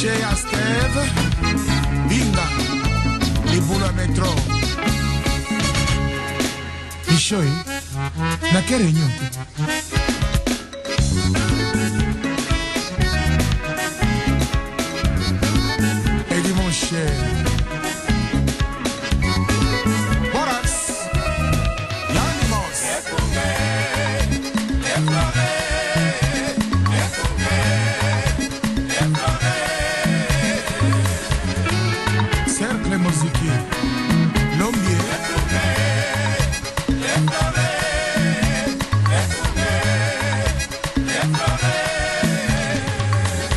chez Asteve, Binga, les boules métro. Ishoi, na quelle réunion? Et dit mon cher. Cercle musique, l'ombier.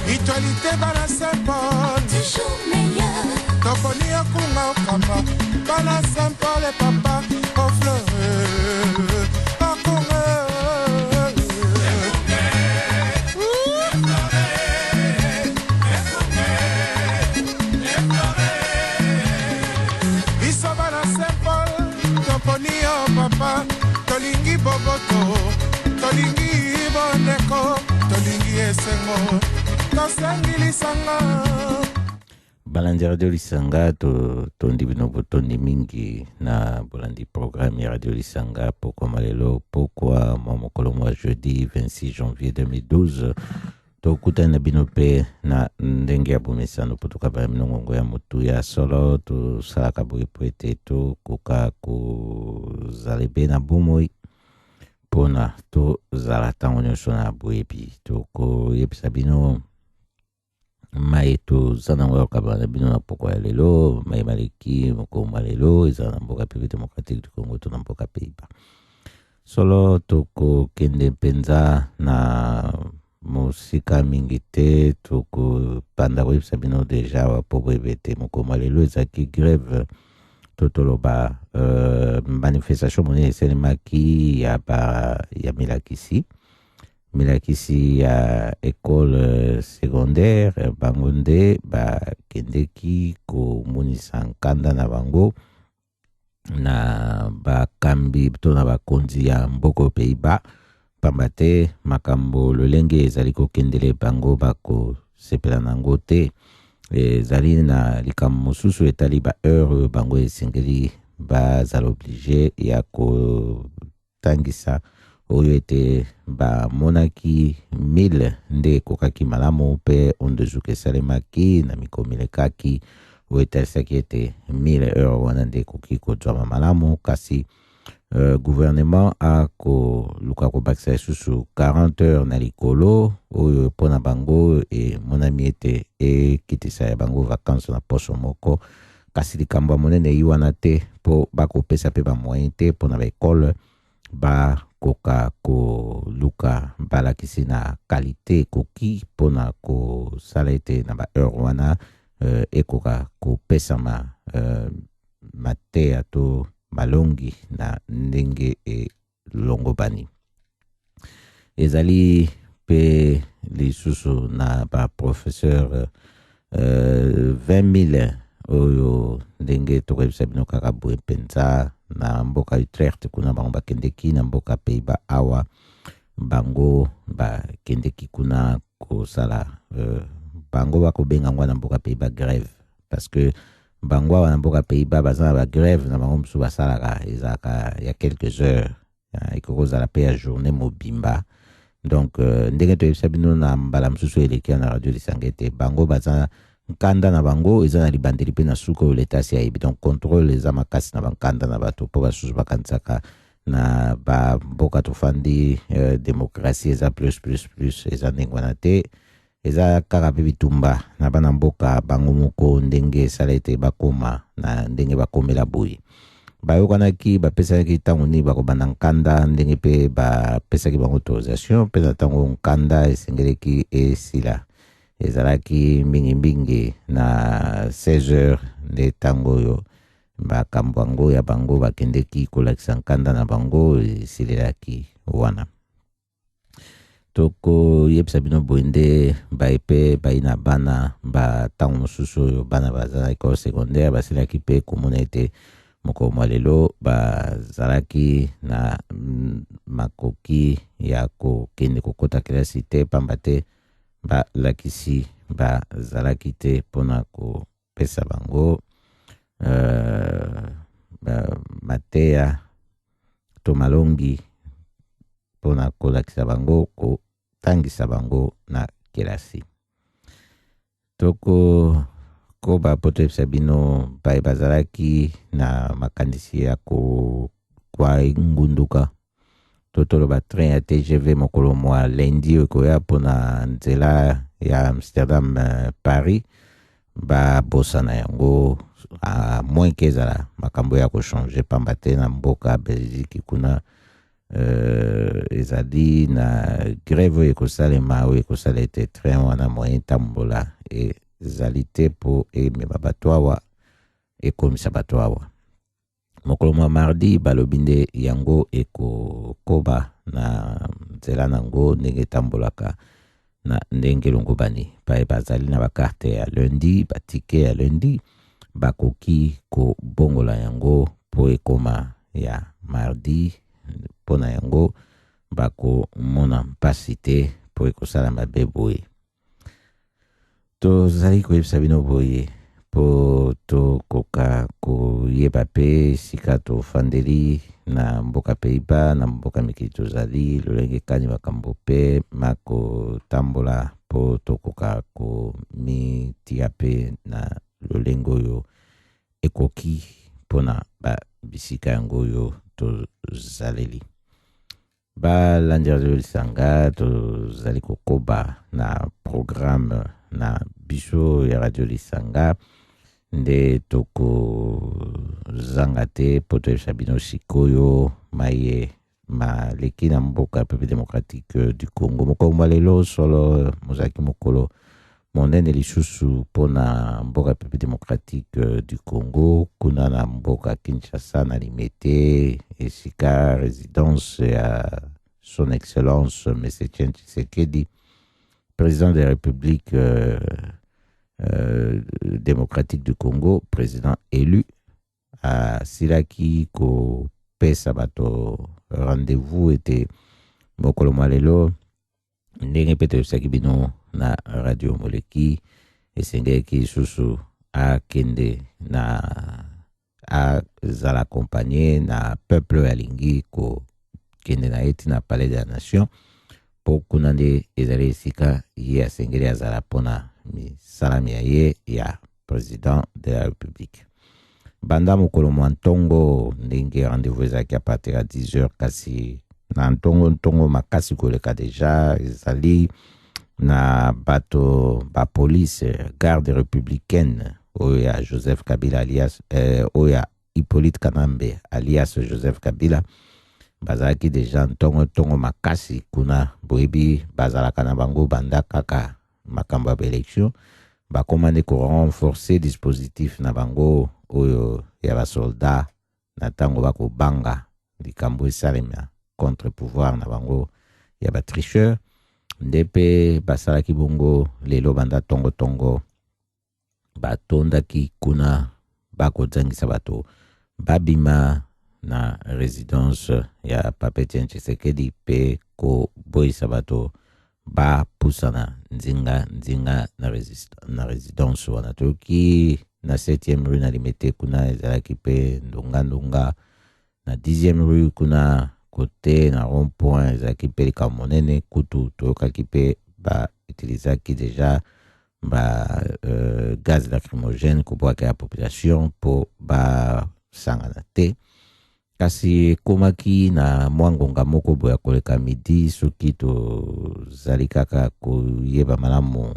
Itualité bala Saint-Paul, toujours meilleur. Toponi akunga okamba, bala Saint-Paul et papa, au fleur, akunga. Biso bala Saint-Paul, toponi o papa, tolingi boboto, tolingi boneko, tolingi esengo. Balandi Radio Lisanga tondi binobo tondi mingi na bolandi programme ya Radio Lisanga pourquoi malelo pourquoi mokolo mwa jeudi 26 janvier 2012 tokutana binope na ndenge ya bomesano potoka ba mnongo ya mutu ya solo to salaka boye poete to koka ko zalebe na bomoi pona to zala tango nyonso na boyebi to ko yebisa bino maito zana mboka bana bino na poko ya lelo mai maleki moko malelo ezana mboka République démocratique du Congo to na mboka Pays-Bas solo toko kende penza na musika mingi te toko panda ko yebisa bino deja wa popo ebete moko malelo ezaki grève totoloba manifestation monene esalemaki ya milakisi ya école secondaire bango nde bakendeki komonisa nkanda na bango na bakambi to na bakonzi ya mboko Pays-Bas pamba te makambo lolenge ezali kokendele bango bakosepela nango te ezali na likambo mosusu etali ba heure bango esengeli bazala oblige ya kotangisa oyo ete bamonaki 1000 nde ekokaki malamu mpe ondezuka esalemaki na mikomilekaki oyo etalisaki ete 1000 heure wana nde ekoki kozwama malamu kasi gouvernement akoluka kobakisa lisusu 40 heures na likolo oyo mpona bango emonami ete ekitisa ya bango vacances na poso moko kasi likambo ya monene eyi wana te mpo bakopesa mpe bamoyen te mpona baekole bakoka koluka balakisi na kalite ekoki mpona kosala ete na baheure wana ekoka kopesama mateya to malongi na ndenge elongobani ezali pe lisusu na ba professeur 20,000 oyo ndenge tokoyebisa bino kaka boye mpenza na mboka Utrecht kuna bango bakendeki na mboka Pays-Bas awa bango bakendeki kuna kosala bango bakobenga ngwa na mboka Pays-Bas grève parce que bango awa na mboka Pays-Bas baza na bagrève na bango mosusu basalaka ezalaka ya quelques heures ekokozala pe ya journée mobimba donc ndenge toyebisa bino na mbala mosusu eleki na Radio Lisanga ete bango baza nkanda na bango eza na libandeli mpe na suka oyo leta asi ayebi donc contrôle eza makasi na bankanda na bato mpo basusu bakanisaka na bamboka tofandi démocratie eza plus eza ndenge wana te eza kaka mpe bitumba na bana mboka bango moko ndenge esala ete bakoma na ndenge bakomela boye bayokanaki bapesaki ntango nini bakobanda nkanda ndenge mpe bapesaki bango autorisation mpe na ntango nkanda esengeleki esila ezalaki mbingi na 16 heures nde ntango oyo bakambo yango ya bango bakendeki kolakisa nkanda na bango esilelaki wana toko yebisa bino boye nde baepe bai na bana batango mosusu oyo bana baza na école secondaire basilaki mpe komona ete moko mwa lelo bazalaki na makoki ya kokende kokota kelasi te pamba te balakisi bazalaki te mpona kopesa bango mateya to malongi mpona kolakisa bango, kotangisa bango na kelasi. Toko koba po toyebisa bino bai bazalaki na makanisi ya kwa ngunduka to toloba train ya TGV mokolo mwa lendi ekoya mpona nzela ya Amsterdam Paris, babosana yango a moins ke ezala makambo ya kochange, pamba te na mboka Belgique kuna ezali na grève oyo ekosalema oyo ekosala ete train wana moyen tambola ezali te mpo emema bato awa, ekomisa bato awa. Mokolo mwa mardi balobi nde yango ekokoba na nzela nango ndenge etambolaka na ndenge elongobani. Paye bazali na bakarte ya lundi, batike ya lundi, bakoki kobongola yango mpo ekoma ya mardi. Mpona yango bakomona mpasi te mpo ekosala mabe boye. Tozali koyebisa bino boye mpo tokoka koyeba mpe sika tofandeli na mboka Pays-Bas, na mboka mikili tozali lolenge ekani makambo mpe makotambola mpo tokoka komitia mpe na lolenge oyo ekoki mpona bisika yango oyo tozaleli. Balandela lisanga tozali kokoba na programme na biso ya radio lisanga nde tokozanga te po toyebisa bino sikoyo maye maleki na mboka République démocratique du Congo. Mokolo mwa lelo solo mozalaki mokolo monene lisusu mpona mboka République démocratique du Congo, kuna na mboka Kinshasa na Limete, esika résidence ya son excellence M. Tshisekedi, président de la République démocratique du Congo, président élu, a silaki ko pesa bato rendez-vous ete mokolo mwa lelo ndenge mpe toyebisaki bino na radio moleki esengeki susu akende na azala accompagné na peuple alingi ko kende na eti na palais de la nation po kuna nde ezali esika ye asengeli azala mpona misalami ya ye ya président de la république. Banda mokolo mwa ntongo ndenge rendez-vous ezalaki a partir ya 10h, kasi na ntongo makasi koleka deja ezali na bato ba police garde républicaine oyo ya Joseph Kabila alias oyo ya Hippolyte Kanambe alias Joseph Kabila, bazalaki deja ntongo makasi kuna. Boyebi bazalaka na bango banda kaka makambo ya élection, bakomande ko renforcer dispositif na bango oyo ya basoldat na tango bakobanga likambo esalema contre pouvoir na bango ya batricheur. Ndepe basalaki bongo lelo banda tongo batondaki kuna bakozangisa bato babima na résidence ya Papa Etienne Tshisekedi pe ko boyisa bato bapusana nzinga na résidence wana. Toki na 7e rue na Limete kuna ezalaki pe ndonga na 10e rue kuna kote na rond-point ezalaki pe likambo monene kutu. Toyokaki pe utilisaki deja gaz lacrymogène kobwaka ya population po basangana te. Kasi komaki na mwangonga moko boya koleka midi, soki tozali kaka koyeba malamu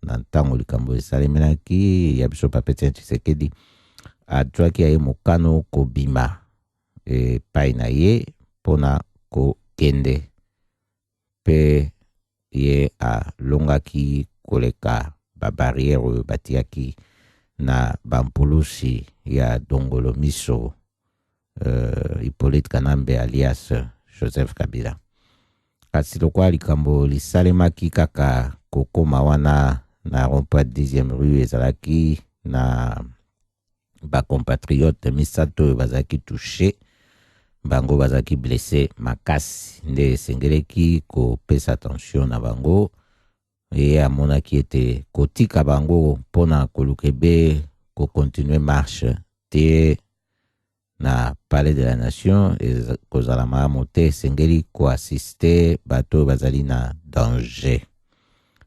na ntango likambo esalemelaki ya biso Papa Etienne Tshisekedi atwaki ya ye mokano kobima epai na ye mpona kokende, pe ye alongaki koleka babarriere oyo batiaki na bampulusi ya Dongolo Miso Hippolyte Kanambe alias Joseph Kabila. Kasi lokwa likambo lisalemaki kaka kokoma wana na rond-point 10e rue ezalaki na bacompatriote misato oyo bazalaki touché, bango bazalaki blessé makasi, nde esengeleki kopesa attention na bango e amonaki ete kotika bango mpona koluka ebe kokontinue marche te na palais de la nation kozala malamu te, esengeli koasiste bato oyo bazali na danger.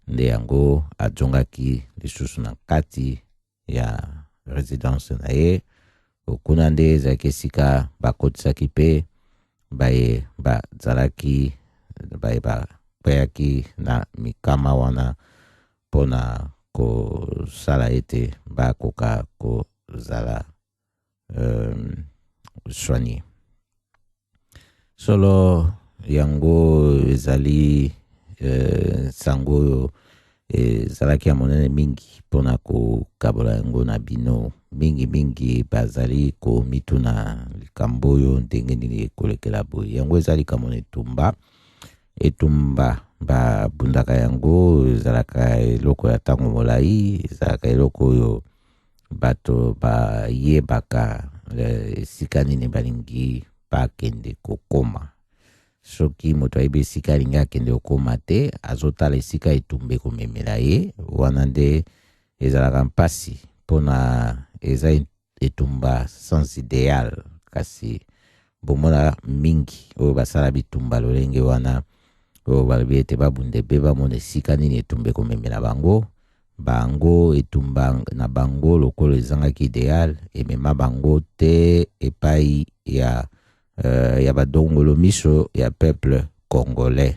Nde yango azongaki lisusu na kati ya résidence na ye. Okuna nde ezalaki esika bakotisaki mpe baye bazalaki baye bayaki na mikama wana mpona kosala ete bakoka kozala soigné. Solo yango ezali sango oyo ezalaki ya monene mingi mpona kokabola yango na bino. Mingi bazali komituna likambo oyo ndenge nini ekolekela boye. Yango eza likambo na etumba babundaka yango, ezalaka eloko ya ntango molai, ezalaka eloko oyo bato bayebaka esika nini balingi bakende kokoma. Soki moto ayebi esika alingi akende kokoma te, azotala esika etumba ekomemela ye, wana nde ezalaka mpasi mpona eza etumba sans idéal. Kasi bomona mingi oyo basala bitumba lolenge wana oyo balobi ete babunda ebe bamona esika nini etumba ekomemela bango etumba na bango lokolo ezangaki idéal emema bango te epai ya badongolo miso ya peuple congolais.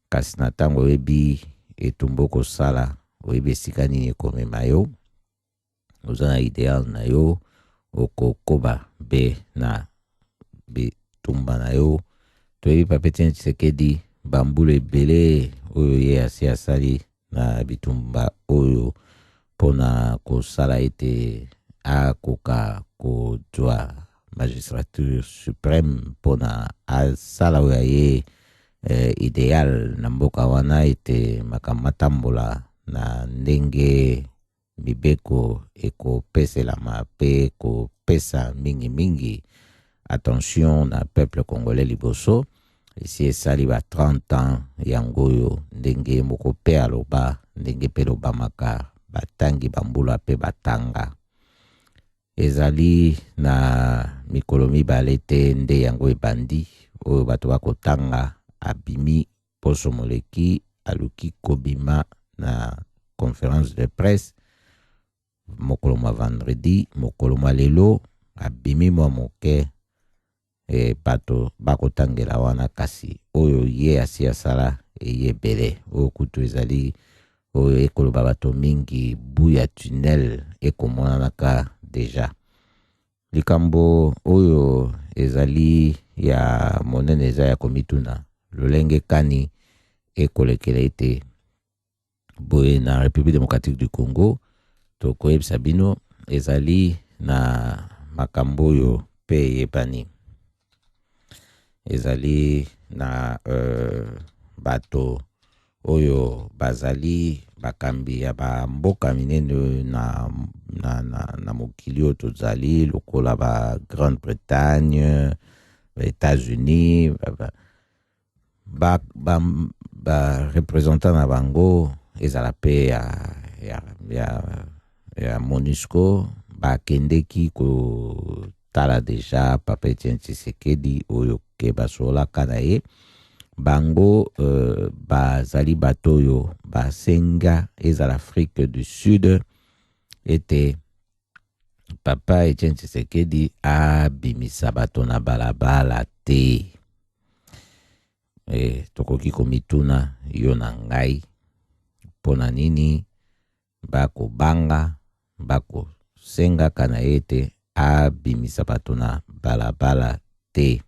Kasi na ntango oyebi etumba okosala, oyebi esika nini ekomema yo, oza na idéal na yo, okokoba be na bitumba na yo. Toyebi Papa Etienne Tshisekedi bambula ebele oyo ye asi asali na bitumba oyo mpona kosala ete akoka kozwa magistrature suprême mpona asala oyo ye idéal na mboka wana, ete makambo matambola na ndenge mibeko ekopeselama mpe kopesa mingi attention na peuple congolais liboso. Esi esali ba 30 ans yango oyo ndenge moko pe aloba, ndenge pe lobamaka batangi bambula pe batanga. Ezali na mikolo mibale te nde yango ebandi oyo bato bakotanga abimi poso moleki aluki kobima na conférence de presse mokolo mwa vendredi, mokolo mwa lelo abimi mwa moke bato bakotangela wana. Kasi oyo ye asi asala eyebele oyo kutu ezali oyo ekoloba bato mingi buya tunnel ekomonanaka deja. Likambo oyo ezali ya monene, eza ya komituna lolenge kani ekolekela ete boye na République démocratique du Congo. Tokoyebisa bino ezali na makambo oyo pe yebani, ezali na bato oyo bazali bakambi ya bamboka minene na mokili oyo tozali lokola ba Grande-Bretagne, ba États-Unis, ba representant na bango ezala pe ya MONUSCO bakendeki kotala deja Papa Etienne Tshisekedi oyo ke basolaka na ye. Bango bazali bato oyo basenga ezala Afrique du Sud ete Papa Etienne Tshisekedi abimisa bato na balabala te. Tokoki komituna yo na ngai mpona nini bakobanga bakosenga kana ete abimisa bato na balabala te.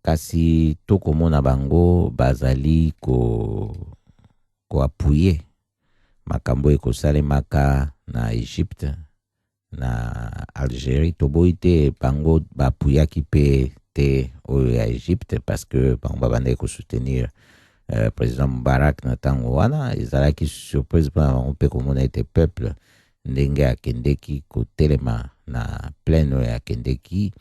Kasi tokomona bango bazali koapuye makambo ekosalemaka na Egypte na Algérie. Toboyi te bango bapuyaki pe te oyo ya Egypte parce que bango babandaki kosoutenir président Mubarak na ntango wana. Ezalaki surprise mpona bango mpe komona ete peuple ndenge akendeki kotelema na plaine oyo akendeki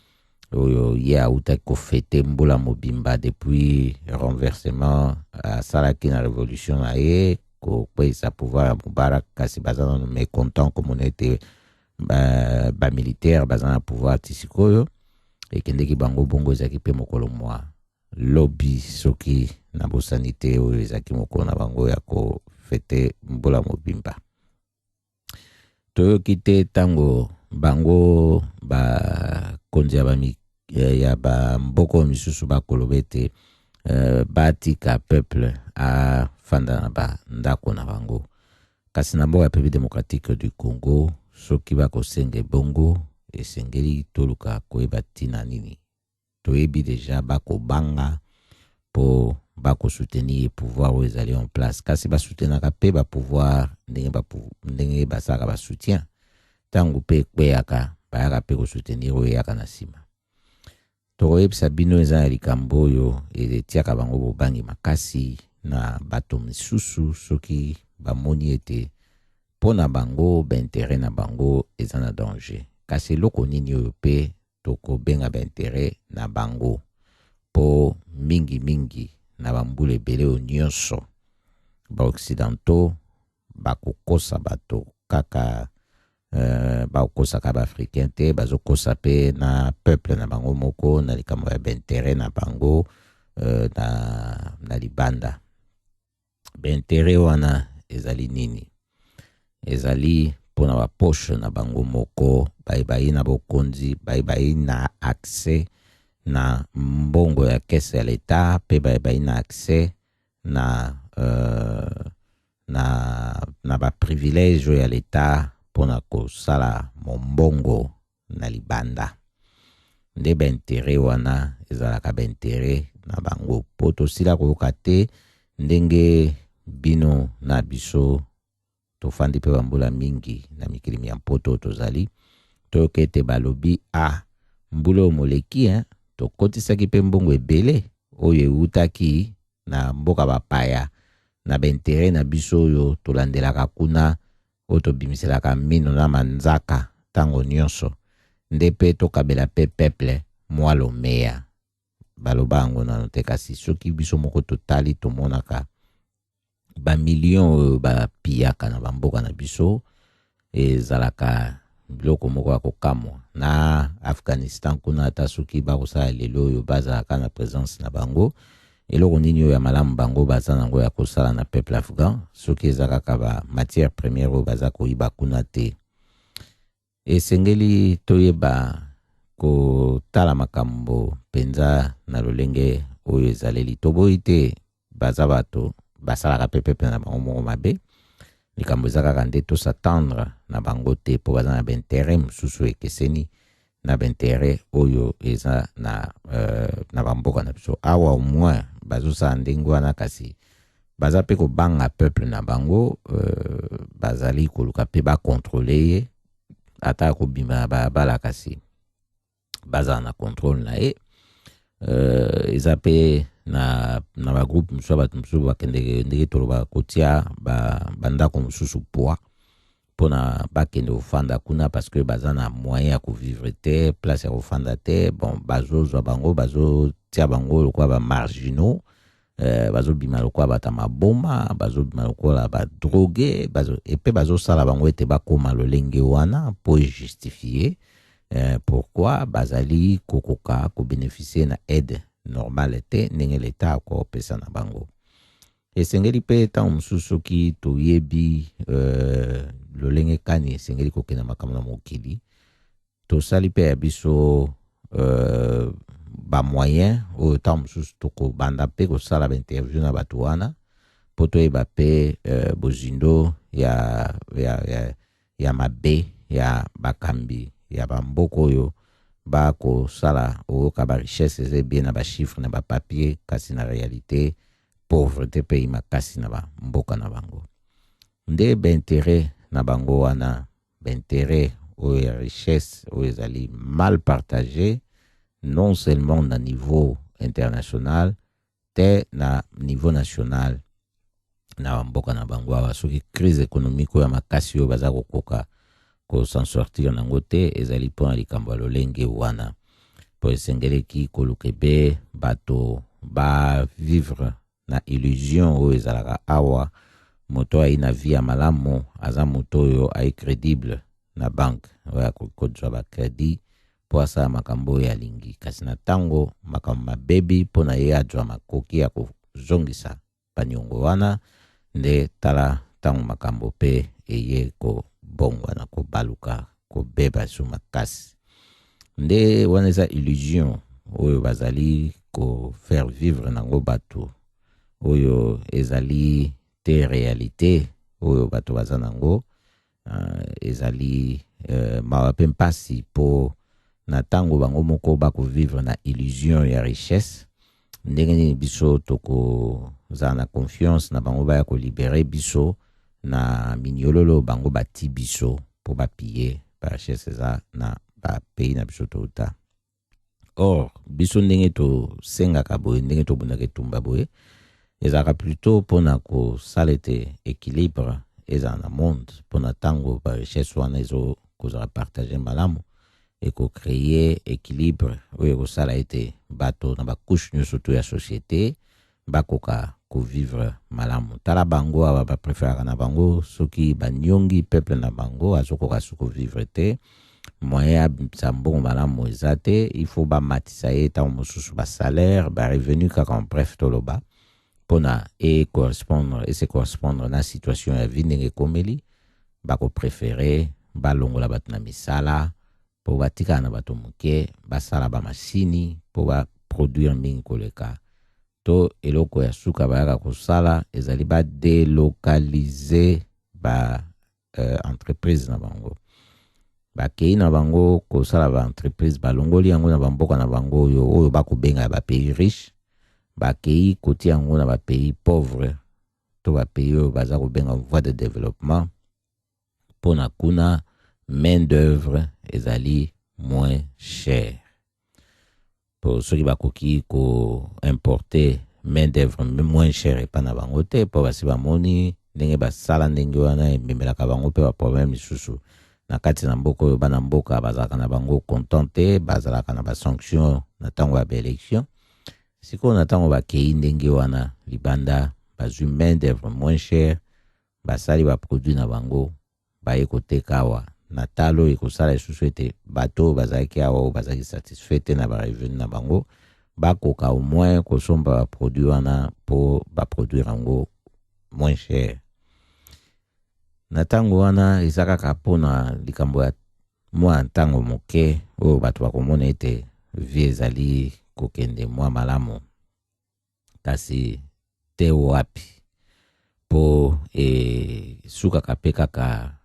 oyo ye autaki kofete mbula mobimba depuis renversement asalaki na révolution na ye kokweyisa pouvoir ya Mubarak, kasi baza nano mécontent komona ete bamilitaire baza na pouvoir ti sikoyo, ekendeki bango bongo ezalaki mpe mokolo mwa lobi soki na bosani te oyo ezalaki mokolo na bango ya kofete mbula mobimba. Toyoki te ntango bango bakonzi ya bamboka misusu bakoloba ete batika peuple afanda na bandako na bango, kasi na mboka ya République démocratique du Congo soki bakosenga ebongo esengeli toluka koyeba ntina nini. Toyebi deja bakobanga po bakosoutenir pouvoir oyo ezali en place, kasi basoutenaka mpe bapouvoir ndenge basalaka basoutien ntango mpe ekweyaka bayaka mpe kosoutenir oyo eyaka na nsima. Tokoyebisa bino eza na likambo oyo etiaka bango bobangi makasi na bato misusu soki bamoni ete mpo na bango baintere na bango eza na danger, kasi eloko nini oyo mpe tokobenga baintere na bango po mingi na bambula ebele oyo nyonso baoccidentaux bakokosa bato kaka bakokosaka baafricain te, bazokosa mpe na peuple na bango moko na likambo ya baintere na bango na libanda. Baintere wana ezali nini? Ezali mpona baposhe na bango moko, bayi na bokonzi, bayi na accès na mbongo ya kese ya leta, mpe bayi na accès na baprivilege ya leta mpona kosala mombongo na libanda. Nde baintere wana ezalaka baintere na bango. Po tosila koyoka te ndenge bino na biso tofandi mpe bambula mingi na mikili ya mpoto tozali toyoka ete balobi mbula omoleki tokotisaki mpe mbongo ebele oyo eutaki na mboka bapaya na baintere na biso oyo tolandelaka kuna oyo tobimiselaka mino na manzaka ntango nyonso, nde mpe tokabela mpe peuple mwa lomeya. Baloba yango nano te, kasi soki biso moko totali tomonaka bamillion oyo bapiyaka na bamboka na biso ezalaka biloko moko ya kokamwa. Na Afghanistan kuna ata soki bakosala lelo oyo bazalaka na présence na bango, eloko nini oyo ya malamu bango baza nango ya kosala na peuple afghan soki eza kaka ba matière première oyo baza koyiba kuna te. Esengeli toyeba kotala makambo penza na lolenge oyo ezaleli. Toboyi te baza bato basalaka mpe peuple na bango moko mabe, likambo eza kaka nde tosatendre na bango te po baza na baintere mosusu ekeseni na baintere oyo eza na bamboka na biso. Awa au moins bazosala ndenge wana, kasi baza mpe kobanga peuple na bango, bazali koluka mpe bakontrole ye ata kobima na balabala, kasi bazala na contrôle na ye. Eza mpe na bagroupe mosusu bato mosusu bakende ndenge toloba kotia bandako mosusu poa mpona bakende kofanda kuna, parce que baza na moyen ya kovivre te, place ya kofanda te. Bon, bazozwa bango, bazotia bango lokola bamarginaux, bazobima lokola bata maboma, bazobima lokola badroge, epe bazosala bango ete bakoma lolenge wana po justifie pourquoi bazali kokoka kobénéficier na aide normale te ndenge leta akopesa na bango. Esengeli mpe ntango mosusu soki toyebi lolenge kani esengeli kokende makambo na mokili, tosali mpe ya biso bamoyen oyo ntango mosusu tokobanda mpe kosala bainterview na bato wana mpo toyeba mpe bozindo ya mabe ya bakambi ya bamboka oyo bakosala oyoka barichesse eza ebie na bachiffre na bapapier, kasi na réalité pauvreté mpe makasi na bamboka na bango. Nde baintere na bango wana, baintere oyo ya richesse oyo ezali mal partagé, non seulement na niveau international te na niveau national na bamboka na bango awa. Soki crise économique oyo ya makasi oyo baza kokoka ko s'en sortir nango te, ezali mpona likambo ya lolenge wana. po esengeleki koluka be bato ba vivre na illusion oyo ezalaka awa moto ai na vie ya malamu aza moto oyo ai credible na banke oyo akokozwa bakredi mpo asala makambo oyo alingi, kasi na ntango makambo mabebi mpo na ye azwa makoki ya kozongisa baniongo wana, nde tala ntango makambo mpe eye kobongwana kobaluka kobeba so makasi. Nde wana eza illusion oyo bazali faire vivre nango bato oyo ezali te réalité oyo bato baza nango. Ezali mawa mpe mpasi po na ntango bango moko bakovivre na illusion ya richesse, ndenge nini biso tokozala na confiance na bango baya kolibere biso na minyololo bango bati biso po bapie ba richesse eza na bapays na biso touta. Or biso ndenge tosengaka boye, ndenge tobundaka etumba boye, ezalaka plutôt mpona kosala ete équilibre ezala na monde, mpona ntango ba richesse wana ezokozala partage malamu ekocreye équilibre oyo ekosala ete bato na bakouche nyonso to ya société bakoka kovivre malamu. Tala bango awa bapreferaka na bango soki baniongi peuple na bango azokoka su kovivre te, moyen abimisa mbongo malamu eza te, il faut bamatisa ye ntango mosusu basalaire barevenu kaka bref toloba mpona se correspondre na situation ya vie ndenge ekomeli, bakoprefere balongola bato na misala po batikala na bato moke basala bamasini po baproduire mingi koleka. To eloko ya suka bayaka kosala ezali badelokalize entreprise na bango, bakei na bango kosala entreprise balongoli yango na bamboka na bango oyo bakobenga bapays riche, bakei kotia yango na bapays pauvre to bapays oyo baza kobenga voie de développement, mpona kuna main d'œuvre ezali moins cher. Po soki bakoki importer main d'œuvre moins cher epa na bango te, po basi bamoni ndenge basala ndenge wana ememelaka bango mpe baproblème misusu na kati na mboka oyo. Bana mboka bazalaka na bango content te, bazalaka na basanction na ntango ya baélection. Sikoyo na ntango bakei ndenge wana libanda bazwi main d'œuvre moins cher, basali baproduit na bango baye koteka awa na talo ekosala lisusu ete bato bazalaki awa oyo bazalaki satisfait te na barevenu na bango bakoka au moins kosomba baproduit wana po baproduire yango moins cher. Na ntango wana eza kaka mpona likambo ya mwa ntango moke oyo bato bakomona ete vie ezali kokende mwa malamu, kasi te wapi po sukaka mpe kaka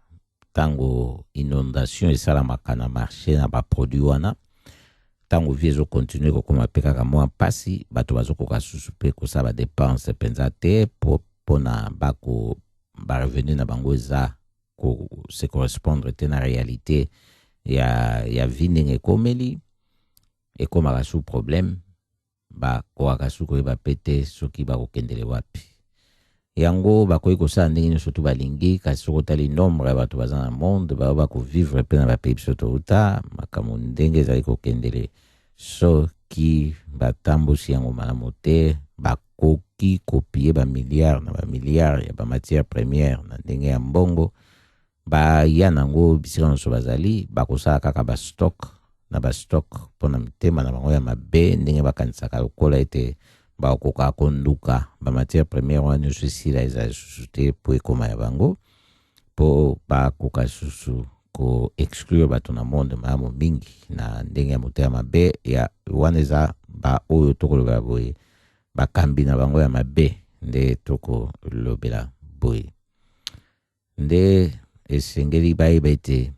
tango inondation esalamaka na marché na baproduit wana, tango vie ezokontinue kokoma mpe kaka mwa mpasi, bato bazokoka susu mpe kosala badepense mpenza te mpona barevenu na bango eza se correspondre te na réalité ya vie ndenge ekomeli, ekomaka su problème, bakokaka su koyeba mpe te soki bakokendele wapi. Yango bakoki kosala ndenge nyonso to balingi, kasi soki otali nombre ya bato baza na monde bao bakovivre mpe na bapays biso touta, makambo ndenge ezali kokendele soki batambusi yango malamu te, bakoki kopie bamilliard na bamilliard ya bamatière première na ndenge ya mbongo, baya nango bisika nyonso bazali, bakosala kaka bastock na bastock mpona mitema na bango ya mabe, ndenge bakanisaka lokola ete bakoka konduka bamatière première wana nyonso esila eza lisusu te po ekoma ya bango, po bakoka susu ko-exclure bato na monde malamu mingi na ndenge ya moto ya mabe ya wana eza oyo tokolobela boye bakambi na bango ya mabe, nde tokolobela boye. Nde esengeli bayeba ete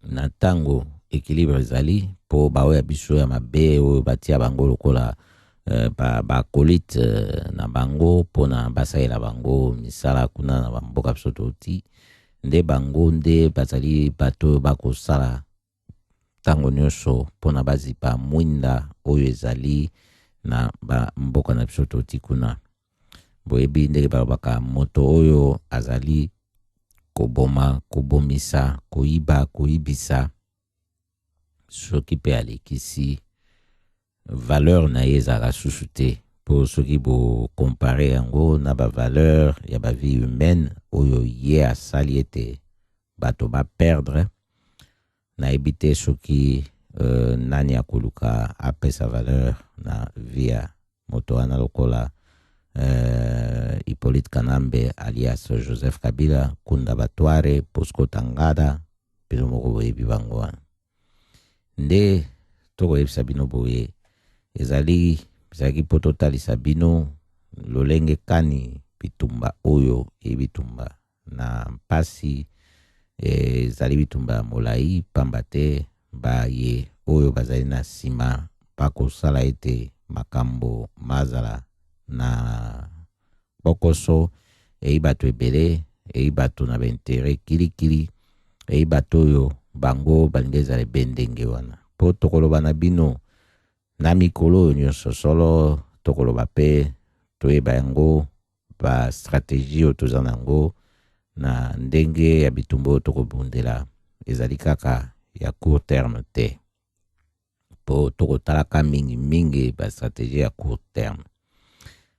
na ntango équilibre ezali po baoyo biso ya mabe oyo batia bango lokola bakolite na bango mpona basalela bango misala kuna na bamboka biso toti, nde bango nde bazali bato bakosala ntango nyonso mpona bazipa mwinda oyo ezali na bamboka na biso toti kuna. Boyebi ndenge balobaka moto oyo azali koboma, kobomisa, koyiba, koyibisa soki pe alekisi valeur na ye ezalaka susu te mpo soki bokompare yango na bavaleur ya bavie humaine oyo ye asali ete bato baperdre, nayebi te soki nani akoluka apesa valeur na vie ya moto wana lokola Hippolyte Kanambe alias Joseph Kabila, Kunda Batware, Bosco Tangada, pelo moko boyebi bango wana. Nde tokoyebisa bino boye ezalaki po totalisa bino lolenge kani bitumba oyo bitumba na mpasi ezali bitumba ya molai pamba te baye oyo bazali na nsima bakosala ete makambo mazala na bokoso bato ebele bato na baintere kilikili bato oyo bango balingi ezala ebendenge wana mpo tokoloba na bino na mikolo oyo nyonso solo tokoloba pe toyeba yango ba stratégie oyo toza nango na ndenge ya bitumba oyo tokobundela ezali kaka ya court terme te mpo tokotalaka mingi ba stratégie ya court terme.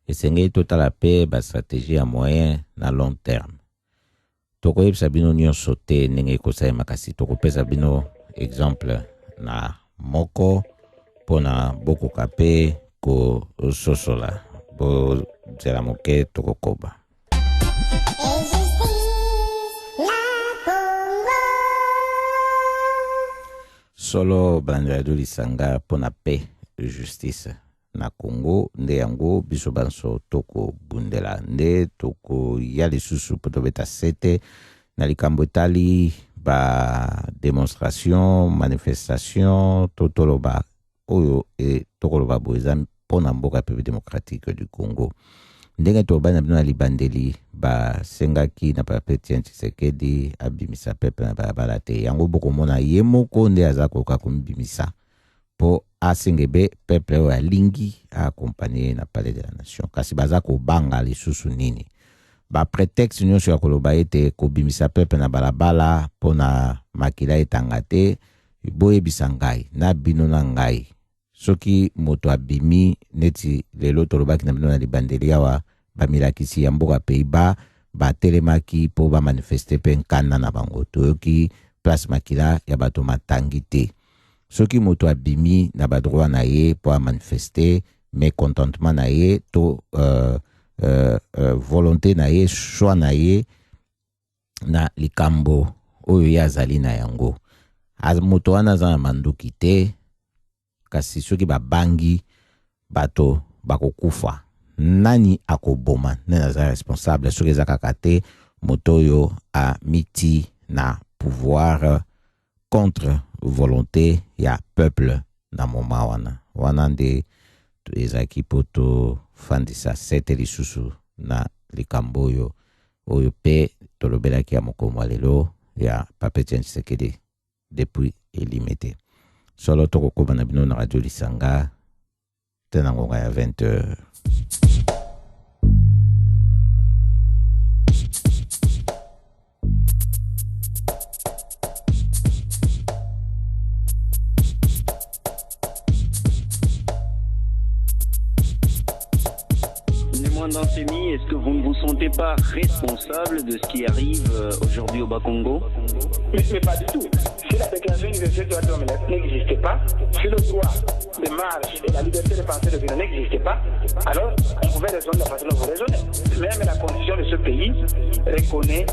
Esengeli totala pe ba stratégie ya moyen na long terme. Tokoyebisa bino nyonso te ndenge ekosalema kasi tokopesa bino exemple na moko mpona bokoka pe kososola bozela moke tokokoba. Solo banjadu lisanga mpona pe justice na Congo nde yango biso banso toko bundela nde toko ya lisusu po tobeta sete na likambo etali ba démonstration manifestation totoloba oyo tokoloba boeza mpona mboka République démocratique du Congo ndenge toba na bino na libandeli basengaki na papa Etienne Tshisekedi abimisa pepe na balabala te yango bokomona ye moko nde aza koka komibimisa po asengebe peuple oyo alingi akompanye na palais de la nation kasi baza kobanga lisusu nini ba prétexte nyonso ya koloba ete kobimisa peuple na balabala mpona makila etanga te boyebisa ngai na bino na ngai soki moto abimi neti lelo tolobaki na bino na libandeli awa bamilakisi ya mboka Pays-Bas batelemaki mpo bamanifeste mpe nkanda na bango toyoki place makila ya bato matangi te. Soki moto abimi na badroit na ye po a manifester mécontentement na ye to volonté na ye choix na ye na likambo oyo ya azali na yango moto wana aza na manduki te kasi soki babangi bato bakokufa nani akoboma nani aza responsable soki eza kaka te moto oyo a miti na pouvoir contre volonté ya peuple na moma wana nde ezaki po tofandisa sete lisusu na likambo oyo pe tolobelaki ya mokolo lelo ya papa Etienne Tshisekedi depuis elimete solo tokokoba na bino na radio Lisanga tena ngonga ya 20h. Dansemi, est-ce que vous ne vous sentez pas responsable de ce qui arrive aujourd'hui au Bas-Congo? Mais pas du tout. Si la déclaration universelle des droits de l'homme n'existait pas, si le droit de marche et la liberté de penser de l'opinion n'existait pas, alors on pouvait raisonner de la façon dont vous raisonnez. Même la constitution de ce pays reconnaît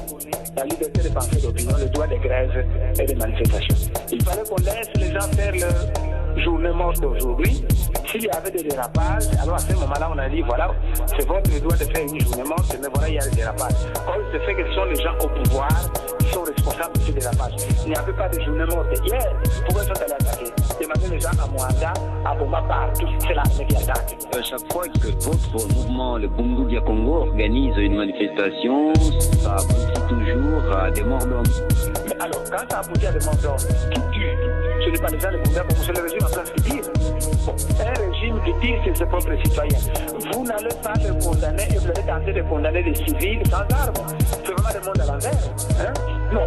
la liberté de penser d'opinion, le droit de grève et de manifestation. Il fallait qu'on laisse les gens faire leur journée morte d'aujourd'hui. S'il y avait des dérapages, alors à ce moment-là, on a dit, voilà, c'est votre droit de faire une journée morte, mais voilà, il y a des dérapages. Or, c'est fait que ce sont les gens au pouvoir qui sont responsables de ces dérapages. Il n'y avait pas de journée morte hier. Pourquoi ils sont allés attaquer? Demandez les gens à Mwanda, à Boma, partout, c'est l'armée qui attaque. Chaque fois que votre mouvement, le Bundu Dia Congo, organise une manifestation, ça aboutit toujours à des morts d'hommes. Mais alors, quand ça aboutit à des morts d'hommes, qui tue? Ce n'est pas déjà le gouvernement, c'est le régime en train de dire. Bon, un régime qui tire sur ses propres citoyens. Vous n'allez pas le condamner et vous allez tenter de condamner des civils sans armes. C'est vraiment le monde à l'envers. Hein? Non,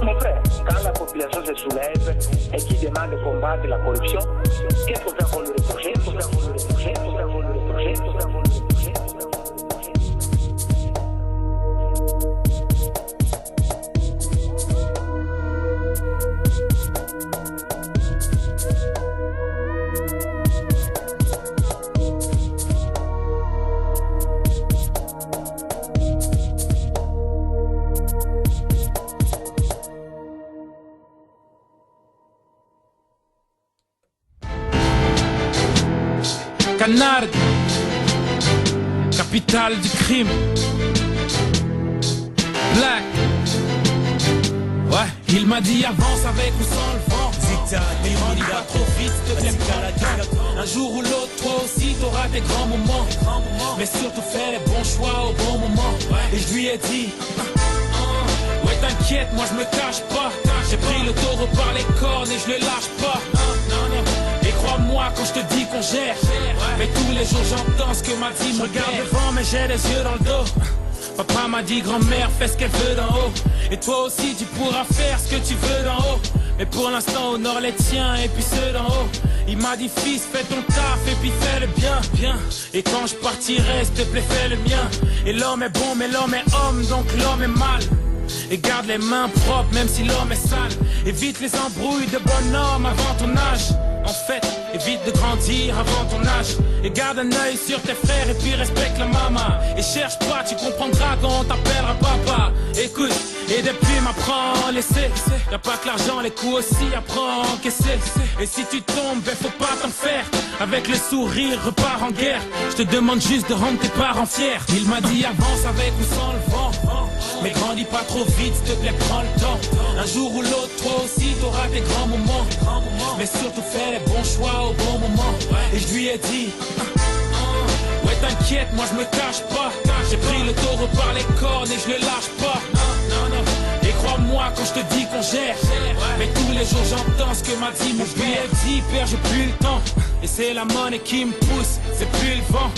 mon frère, quand la population se soulève et qui demande de combattre la corruption, qu'est-ce qu'on fait pour le reprocher? Canard, capitale du crime. Black. Ouais, il m'a dit avance avec ou sans le vent. Mais il va trop vite, s'il te plaît. Un jour ou l'autre, toi aussi t'auras des grands moments. Mais surtout fais les bons choix au bon moment. Et je lui ai dit ouais t'inquiète, moi je me cache pas. J'ai pris le taureau par les cornes et je le lâche pas. Et crois-moi quand je te dis qu'on gère. Mais tous les jours j'entends ce que m'a dit mon père. Je regarde devant mais j'ai les yeux dans le dos. Papa m'a dit grand-mère fais ce qu'elle veut d'en haut. Et toi aussi tu pourras faire ce que tu veux d'en haut. Mais pour l'instant honore les tiens et puis ceux d'en haut. Il m'a dit fils fais ton taf et puis fais le bien, bien. Et quand je partirai s'il te plaît fais le mien. Et l'homme est bon mais l'homme est homme donc l'homme est mal. Et garde les mains propres même si l'homme est sale. Évite les embrouilles de bonhomme avant ton âge. En fait, évite de grandir avant ton âge. Et garde un œil sur tes frères et puis respecte la maman. Et cherche pas, tu comprendras quand on t'appellera papa. Écoute, et depuis m'apprends à laisser. Y'a pas que l'argent, les coups aussi, apprends à encaisser. Et si tu tombes, ben faut pas t'en faire. Avec le sourire, repars en guerre. Je te demande juste de rendre tes parents fiers. Il m'a dit avance avec ou sans le vent. Mais grandis pas trop vite, s'il te plaît, prends le temps. Un jour ou l'autre, toi aussi t'auras des grands moments. Mais surtout fais les bons choix au bon moment. Et je lui ai dit ouais t'inquiète, moi je me cache pas. J'ai pris le taureau par les cornes et je le lâche pas. Et crois-moi quand je te dis qu'on gère. Mais tous les jours j'entends ce que m'a dit mon père. Dit père j'ai plus le temps. Et c'est la monnaie qui me pousse, c'est plus le vent.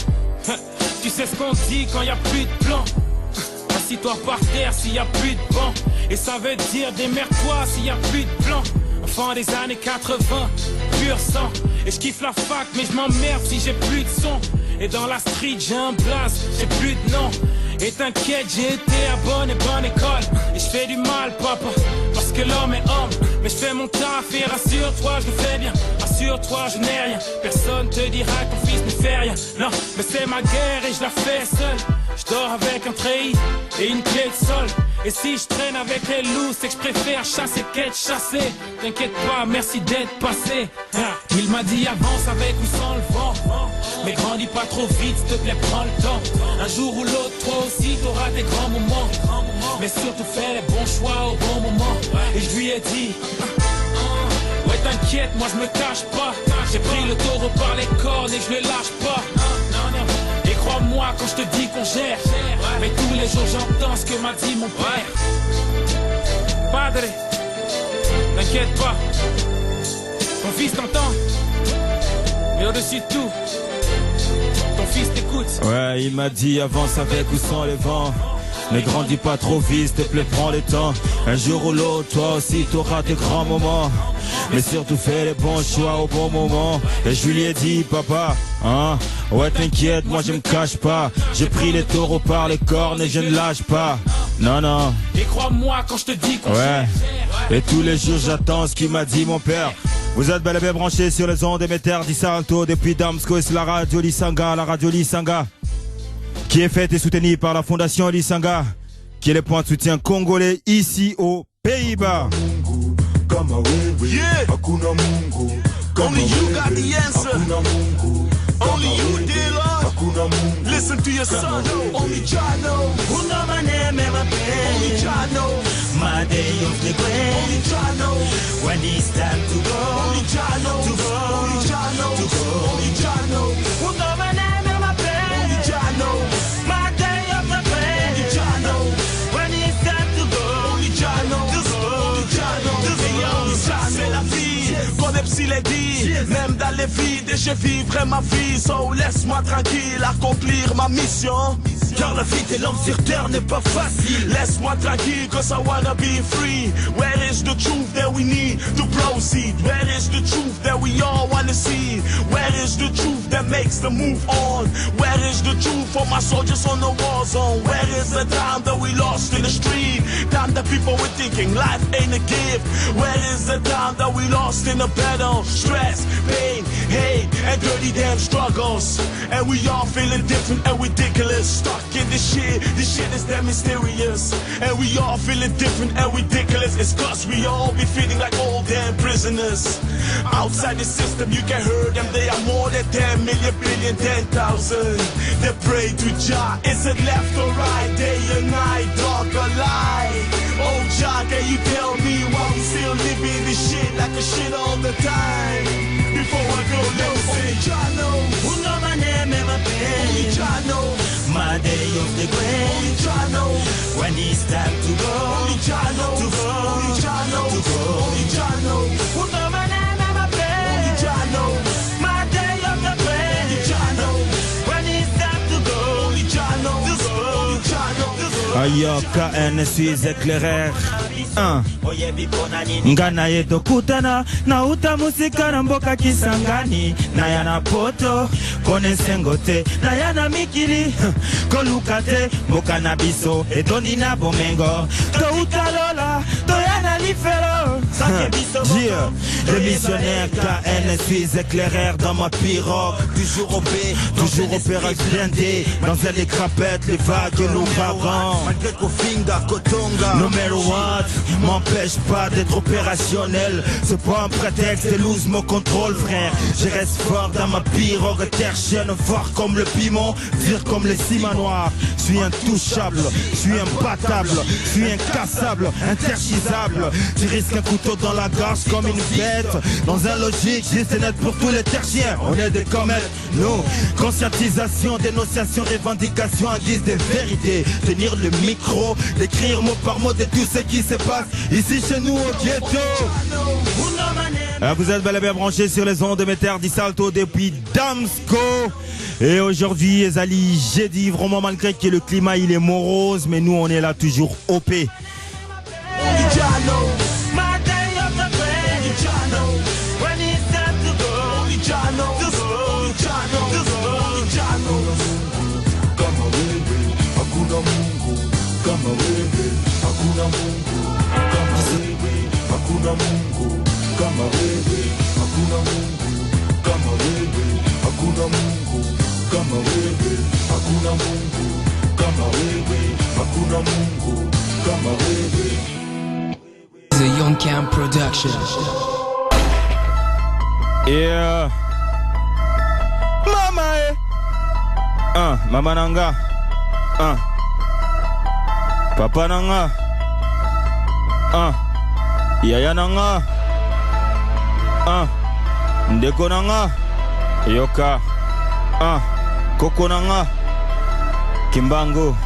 Tu sais ce qu'on dit quand y a plus de plan. Assis-toi par terre s'il y a plus de banc. Et ça veut dire démerde-toi s'il y a plus de plan. Enfant des années 80, pur sang. Et je kiffe la fac mais je m'emmerde si j'ai plus de son. Et dans la street j'ai un blaze, j'ai plus de nom. Et t'inquiète j'ai été à bonne école. Et je fais du mal papa, parce que l'homme est homme. Mais je fais mon taf et rassure-toi je le fais bien. Rassure-toi je n'ai rien. Personne te dira que ton fils ne fait rien. Non mais c'est ma guerre et je la fais seule. Je dors avec un treillis et une clé de sol. Et si je traîne avec les loups, c'est que je préfère chasser qu'être chassé. T'inquiète pas, merci d'être passé. Il m'a dit avance avec ou sans le vent. Mais grandis pas trop vite, s'il te plaît, prends le temps. Un jour ou l'autre, toi aussi t'auras des grands moments. Mais surtout fais les bons choix au bon moment. Et je lui ai dit ouais t'inquiète, moi je me cache pas. J'ai pris le taureau par les cornes et je le lâche pas. Et crois-moi quand je te dis qu'on gère. Mais tous les jours j'entends ce que m'a dit mon père. Padre, t'inquiète pas, ton fils t'entend. Mais au-dessus de tout, ton fils t'écoute. Ouais, il m'a dit avance avec ou sans les vents. Ne grandis pas trop vite, s'il te plaît, prends le temps. Un jour ou l'autre, toi aussi t'auras tes grands moments. Mais surtout fais les bons choix au bon moment. Et je lui ai dit papa, hein, ouais t'inquiète, moi je me cache pas. J'ai pris les taureaux par les cornes et je ne lâche pas. Non non. Et crois-moi quand je te dis qu'on ouais. Et tous les jours j'attends ce qu'il m'a dit mon père. Vous êtes bel et bien branchés sur les ondes émetteurs d'Issalto depuis Damsko et c'est la radio Lisanga, qui est faite et soutenue par la fondation Lisanga, qui est le point de soutien congolais ici aux Pays-Bas. Yeah. Only you got the answer. Only you, dear Lord. Listen to your son. Only Jah knows. Who know my name and my pain. Only Jah knows. My day of the grave. Only Jah knows. When it's time to go. Only Jah knows. To go. Only Jah knows. To go. Only Jah knows. Who know my name and my pain. Only Jah knows. My day of the grave. Only Jah knows. When it's time to go. Only Jah knows. To go. Only Jah knows. C'est la vie, comme Epsi l'a dit. Même dans les vides, je vivrai ma vie. So laisse-moi tranquille accomplir ma mission. car la vie de l'homme sur terre n'est pas facile. Laisse-moi tranquille, cause I wanna be free. Where is the truth that we need to proceed? Where is the truth that we all wanna see? Where is the truth that makes the move on? Where is the truth for my soldiers on the war zone? Where is the time that we lost in the street? Time that people were thinking life ain't a gift. Where is the time that we lost in the battle? Stress, pain, hate, and dirty damn struggles. And we all feeling different and ridiculous. Stuck in this shit is damn mysterious. And we all feeling different and ridiculous. It's cause we all be feeling like old damn prisoners. Outside the system you can hear them. They are more than 10 million, billion, 10,000. They pray to Jah. Is it left or right? Day and night, dark or light? Oh Jah, can you tell me why we still living this shit like a shit all the time? Before I go, let me say Jah knows. Who know my name and my pain? Only Jah knows. My day of the grave. Only Jah knows. When it's time to go. Only Jah knows. To go. Only Jah knows. To go. Only Jah knows. Who know my name and my pain? Only Jah knows. My day of the grave. Only Jah knows. When it's time to go. Only Jah knows. To go. Only Jah knows. Ayo KN suis éclaireur 1 Ngana yeto kutana na uta musika na mboka Kisangani na yana poto kone sengote na yana mikili kolukate mboka na biso etondi na bomengo to utalola to yana lifelo yeah. Le missionnaire KN suis éclaireur dans ma pirogue toujours opération blindée dans les crapettes les vagues et l'ouragan malgré Kofinga Kotonga no matter what m'empêche pas d'être opérationnel. C'est pas un prétexte, c'est loose mon contrôle frère. Je reste fort dans ma pirogue tertienne, fort comme le piment, vire comme les ciments noirs. Je suis intouchable, je suis imbattable, je suis incassable, interchisable. Tu risques un couteau dans la gorge comme une bête. Dans un logique, juste et net pour tous les tertiaires. On est des comètes, nous. Conscientisation, dénonciation, revendication en guise de vérité. Tenir le micro, d'écrire mot par mot de tout ce qui se passe ici chez nous au ghetto. Vous êtes bel et bien branchés sur les ondes de Meter di Salto depuis Damsko. Et aujourd'hui, Ezali, j'ai dit vraiment malgré que le climat il est morose, mais nous on est là toujours OP. Hakuna Mungu kama wewe, hakuna Mungu kama wewe, hakuna Mungu kama wewe, hakuna Mungu kama wewe, hakuna Mungu kama wewe. The Young Camp Production. Yeah. Mama Mama nanga. Papa nanga. Yaya nanga. Ndeko nanga. Yoka. Koko nanga. Kimbangu.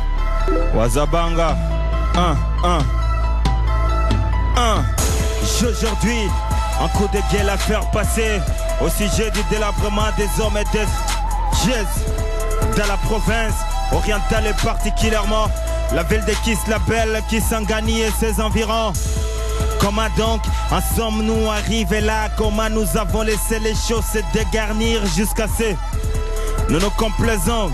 Wazabanga. Aujourd'hui, un coup de gueule à faire passer au sujet du délabrement des hommes et des jazz dans la province orientale et particulièrement la ville de Kislabel, Kisangani et ses environs. Comment donc en sommes-nous arrivés là? Comment nous avons laissé les choses se dégarnir jusqu'à ce nous nous complaisons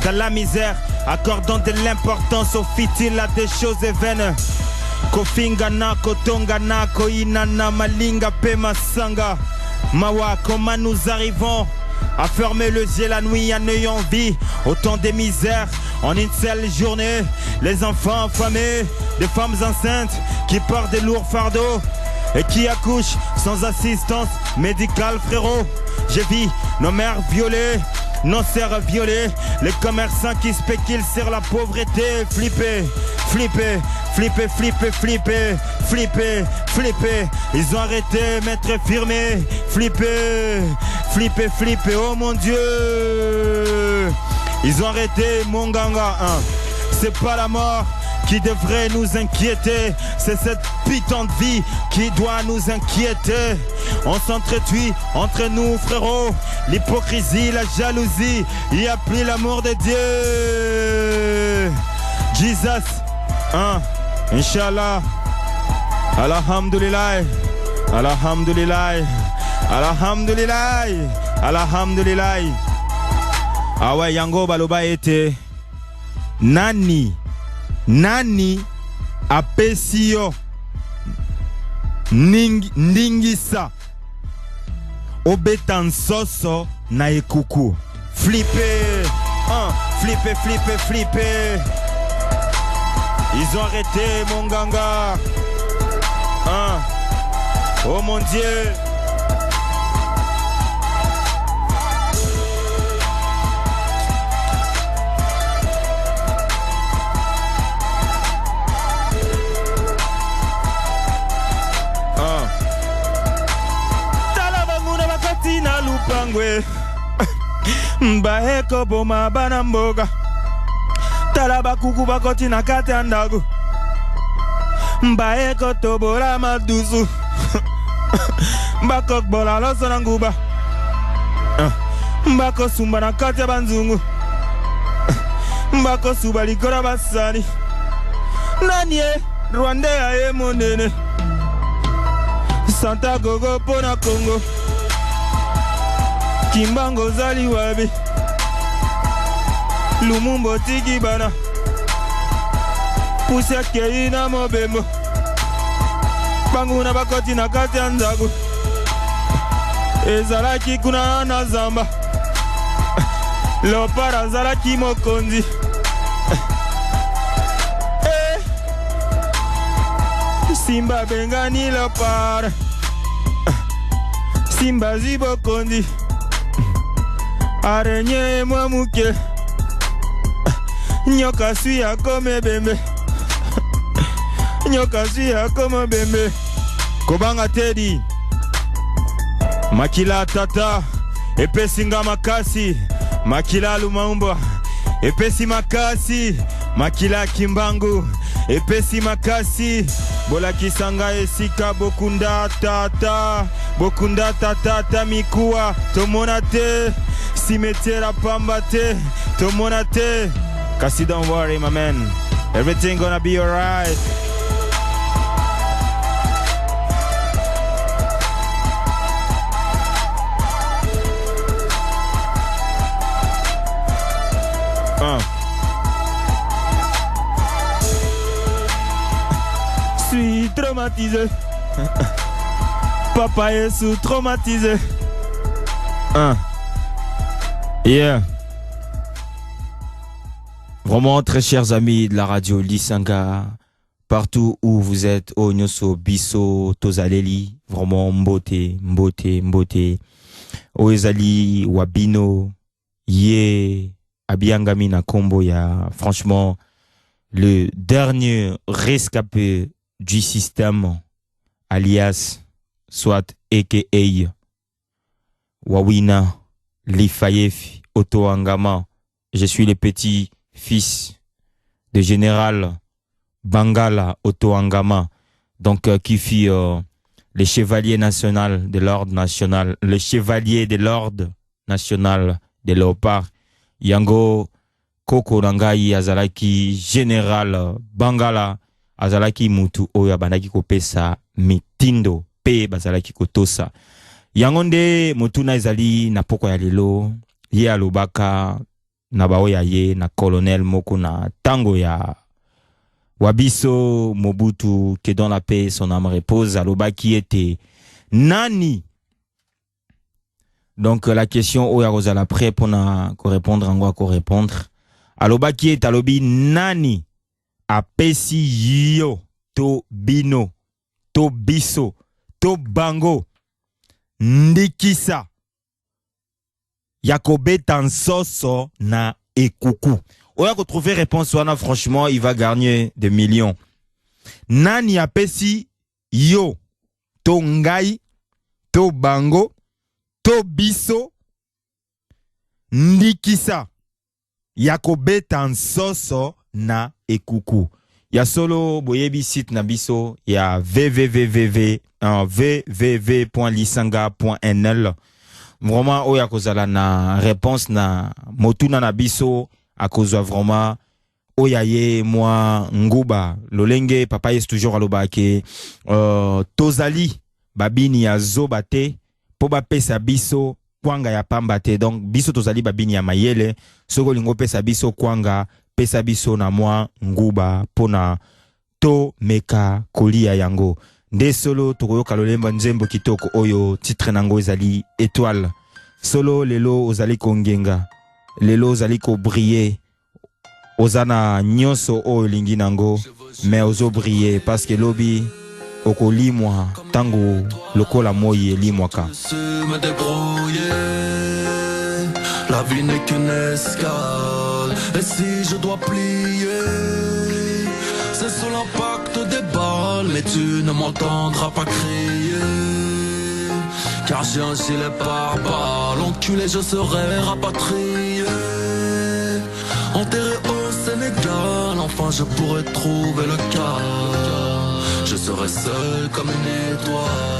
dans la misère, accordons de l'importance au futile à des choses vaines. Kofingana, Kotongana, Koinana, Malinga, Pema, Sanga. Mawa, comment nous arrivons à fermer le yeux la nuit en ayant vie autant de misères en une seule journée. Les enfants affamés, des femmes enceintes qui portent des lourds fardeaux et qui accouchent sans assistance médicale, frérot. J'ai vu nos mères violées, nos sœurs violées, les commerçants qui spéculent sur la pauvreté. Flipper, flipper, flipper, flipper, flipper, flipper, flipper. Ils ont arrêté, maître firmé. Flipper, flipper, flipper, oh mon Dieu. Ils ont arrêté, mon ganga. C'est pas la mort qui devrait nous inquiéter. C'est cette putain de vie qui doit nous inquiéter. On s'entretue entre nous, frérot. L'hypocrisie, la jalousie, il n'y a plus l'amour de Dieu. Jesus, hein, Inch'Allah. Alhamdulillah, Alhamdulillah, Alhamdulillah, Alhamdulillah. Ah ouais, Yango Baloba était Nani apesio Ndingisa Obetansoso na ekuku. Flipper, flipper, flipper, flipper. Ils ont arrêté mon ganga. Oh mon Dieu. Talabanguna bakati na lupangwe. Mbaeko boma bana mboga. Talabakuku bakoti na kate andago. Mbaeko tobora maduzu. Mbako bola loso na nguba. Mbako sumba na kate banzungu. Mbako suba likora basani. Nanye Rwanda ya monene. Santa Gogo pona Congo. Kimbango zali wabi. Lumumbo tiki bana. Pusia kei na mobembo. Banguna bakoti na kati anzagu. Ezalaki kuna na zamba. Lopara zalaki mokonzi. Simba bengani lopara. Simba zibo kondi. Arenye mwamuke. Nyoka suya kome bembe. Nyoka suya kome bembe. Kobanga Teddy. Makila tata. Epesi nga makasi. Makila Lumumba. Epesi makasi. Makila Kimbangu. Epesi makasi. Bola kisanga esika bokunda tata. Bokunda tata mikuwa. Tomona te. Simetera pamba te. Tomona te. Kasi don't worry my man. Everything gonna be alright. Suis traumatisé. Papa est sous traumatisé. Yeah. Vraiment très chers amis de la radio Lisanga, partout où vous êtes, Onyoso, Bisso, Tozaleli, vraiment mbote. Oezali, Wabino, Ye, Abiangami na Kombo ya, franchement, le dernier rescapé du système, alias, soit a.k.a. Wawina, Lifayef, Otto Angama. Je suis le petit-fils de général Bangala Otto Angama, donc qui fut le chevalier national de l'ordre national, le chevalier de l'ordre national de Léopard. Yango Koko Rangai Azalaki, général Bangala, Azalaki Mutu Oya Bandaki Kopesa, Mitindo, P Bazalaki Kotosa. Yangonde Mutuna Ezali na poko ya lelo, ye alobaka na baoya ye na colonel moko na tango ya Wabiso Mobutu, que dans la paix son âme repose, alobaki était nani. Donc la question Oya Rosala prêt pour na ko répondre angwa ko répondre. Alobaki est alobi nani apesi yo to bino to biso to bango ndikisa Yakobe Tansoso na ekuku. Oya ko trouver réponse wana, franchement il va gagner des millions. Nani apesi yo to ngai to bango to biso ndikisa Yakobe Tansoso na ekuku. Il y a solo boyebi site nabiso, il y a www.lisanga.nl. Vraiment oya kozala na réponse na motuna nabiso akozwa vraiment oya ye moi nguba lolenge papa est toujours alobake tozali babini ya zobate po ba pesa biso kwanga ya pamba te donc biso tozali babini ya mayele soko lingo pesa biso kwanga pesa biso na mwa nguba pona to meka kolia yango nde solo tokoyoka lolemba nzembo kitoko oyo titre nango ezali étoile solo lelo ozali kongenga lelo ozali ko briller ozana nyonso oyo lingi nango mais ozo briller parce que lobi okolimwa tango lokola moyi elimwaka. La vie n'est qu'une escale. Et si je dois plier, c'est sous l'impact des balles. Mais tu ne m'entendras pas crier, car j'ai un gilet pare-balles. Enculé, je serai rapatrié, enterré au Sénégal. Enfin je pourrai trouver le calme. Je serai seul comme une étoile.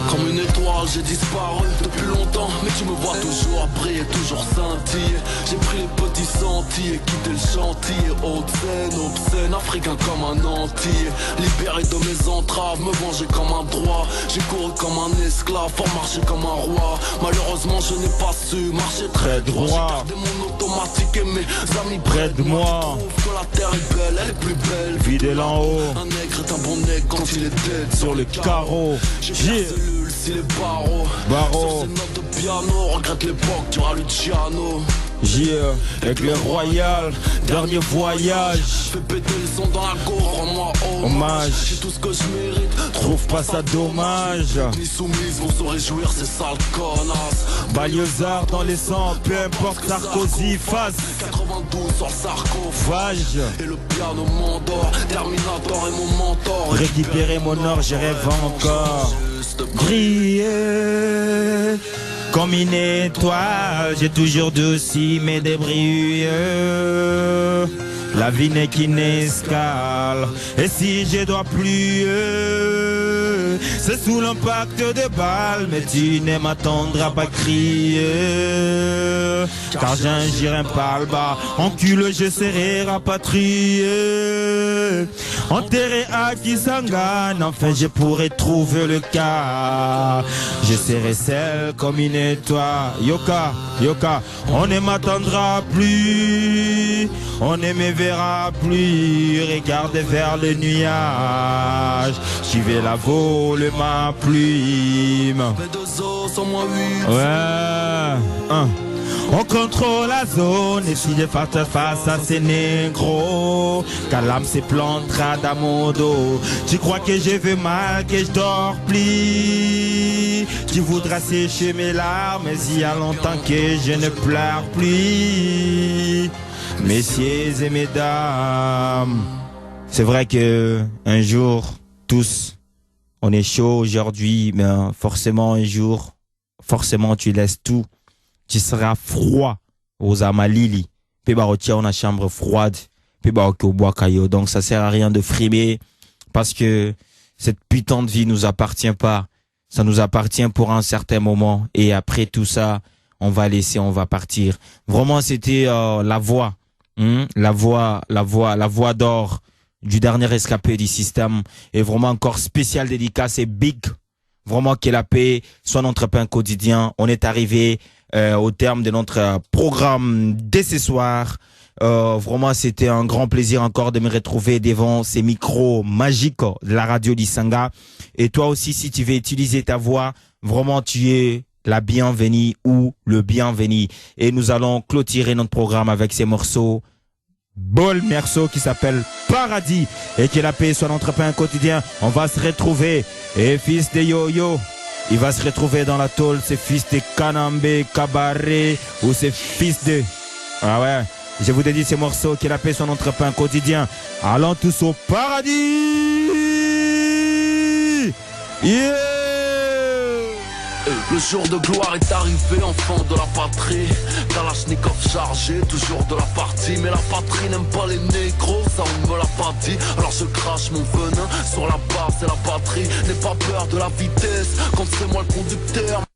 Comme une étoile, j'ai disparu depuis longtemps, mais tu me vois toujours briller, toujours scintiller. J'ai pris les petits sentiers, quitté le chantier, haute scène, obscène, africain comme un entier. Libéré de mes entraves, me venger comme un droit. J'ai couru comme un esclave, pour marcher comme un roi. Malheureusement, je n'ai pas su marcher très droit. J'ai gardé mon automatique et mes amis près de moi. Je trouve que la terre est belle, elle est plus belle. Fidèle en haut, un nègre est un bon nègre quand il est dead sur le carreau. Si les barreaux sur ces notes de piano, regrette l'époque du Luciano. Avec les royales, dernier voyage. Fais péter le son dans la gorge, rends-moi hommage. J'ai tout ce que je mérite, trouve pas ça dommage. Ni soumise vont se réjouir, ces sales connasses. Balliozard dans les sangs, peu importe Sarkozy face 92 sur le sarcophage. Vage. Et le piano m'endort, Terminator est mon mentor. Récupérer mon or, je rêve encore. Briller comme une étoile, j'ai toujours aussi mes débris. La vie n'est qu'une escale, et si je dois plier, c'est sous l'impact des balles, mais tu ne m'attendras pas crier, car j'ai un girin par le bas, encule je serai rapatrié, enterré à Kisangane, enfin je pourrai trouver le cas, je serai seul comme une étoile, Yoka, Yoka, on ne m'attendra plus, on ne me verra plus, regardez vers le nuage, j'y vais la voler ma plume. Ouais, on contrôle la zone et si je face à ces négros, car l'âme se plantera dans mon dos. Tu crois que je vais mal, que je dors plus. Tu voudras sécher mes larmes, mais il y a longtemps que je ne pleure plus. Messieurs et mesdames, c'est vrai que un jour, tous, on est chaud aujourd'hui, mais forcément un jour, forcément tu laisses tout. Tu seras froid aux amalili. Puis bah on a chambre froide. Puis bah au bois caillou. Donc ça sert à rien de frimer parce que cette putain de vie nous appartient pas. Ça nous appartient pour un certain moment et après tout ça, on va laisser, on va partir. Vraiment c'était la voix d'or du dernier rescapé du système et vraiment encore spécial dédicace et big. Vraiment que la paix soit notre pain quotidien. On est arrivé au terme de notre programme dès ce soir. Vraiment, c'était un grand plaisir encore de me retrouver devant ces micros magiques de la radio Lisanga. Et toi aussi, si tu veux utiliser ta voix, vraiment, tu es la bienvenue ou le bienvenu. Et nous allons clôturer notre programme avec ces morceaux. Bol morceau qui s'appelle Paradis et que la paix soit notre pain quotidien. On va se retrouver. Et fils de Yo-Yo, il va se retrouver dans la tôle, c'est fils de Kanambe, Cabaret ou c'est fils de... Ah ouais, je vous dédie ces morceaux, que la paix soit notre pain quotidien. Allons tous au paradis. Yeah. Le jour de gloire est arrivé, enfant de la patrie. Kalachnikov chargé, toujours de la partie. Mais la patrie n'aime pas les négros, ça on me l'a pas dit. Alors je crache mon venin sur la base et la batterie. N'aie pas peur de la vitesse, quand c'est moi le conducteur.